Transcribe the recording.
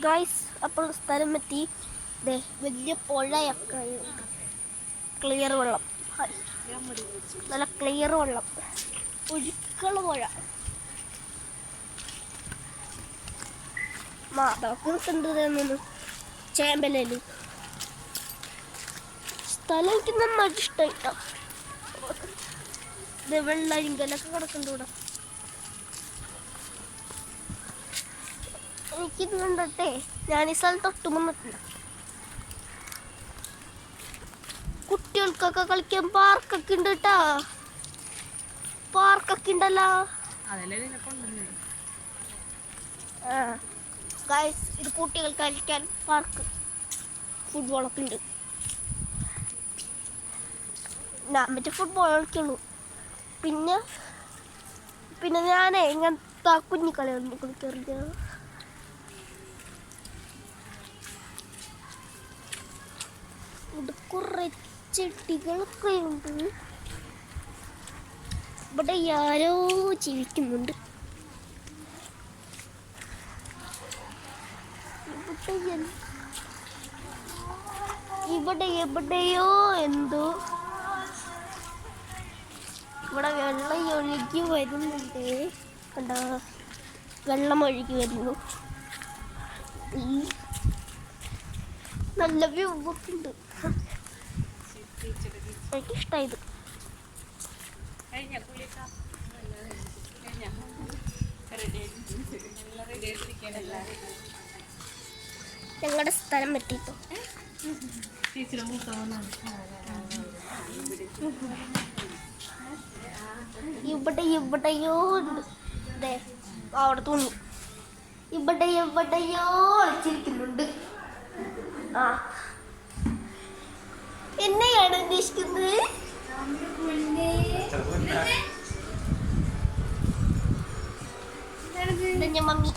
Guys, അപ്പോൾ സ്ഥലം എത്തി. വലിയ പുഴയൊക്കെ ക്ലിയർ വെള്ളം, നല്ല ക്ലിയർ വെള്ളം, ഒഴുക്കുള്ള പുഴ. മാതാക്കുന്നു ചേമ്പലു സ്ഥലം എനിക്ക് നന്നായിട്ട് ഇഷ്ടമായിട്ടോ. വെള്ളരിങ്കലൊക്കെ കിടക്കുന്നുണ്ട് ഇവിടെ. എനിക്കിത് കണ്ടിട്ടേ ഞാൻ ഈ സ്ഥലത്ത് ഒട്ടും വന്നിട്ടില്ല. കുട്ടികൾക്കൊക്കെ കളിക്കാൻ പാർക്കൊക്കെ ഉണ്ട് കേട്ടാ. പാർക്കൊക്കെ ഉണ്ടല്ലോ. ഗൈസ്, ഇത് കുട്ടികൾക്ക് കളിക്കാൻ പാർക്ക്, ഫുട്ബോളൊക്കെ ഉണ്ട്. ഞാൻ മറ്റേ ഫുട്ബോൾ കളിക്കുള്ളൂ. പിന്നെ ഞാനേ ഇങ്ങനത്തെ കുഞ്ഞിക്കളിയൊന്നും കളിക്കാറില്ല. ഇവിടെ കുറെ ചെടികളൊക്കെ ഉണ്ട്. ഇവിടെ ആരോ ജീവിക്കുന്നുണ്ട്. ഇവിടെ എവിടെയോ എന്തോ. ഇവിടെ വെള്ളം ഒഴുകി വരുന്നുണ്ട്. കണ്ടോ, വെള്ളം ഒഴുകി വരുന്നു. നല്ല വ്യൂ ഒക്കെ ഉണ്ട്. എനിക്കിഷ്ടായത്. ഞങ്ങളുടെ സ്ഥലം പറ്റിട്ടോ. ഇവിടെയോ ഉണ്ട്. അവിടെ തോന്നി എവിടെയോ ഒളിച്ചിരിക്കുന്നുണ്ട്. ആ, എന്നെയാണ് അന്വേഷിക്കുന്നത്. മമ്മി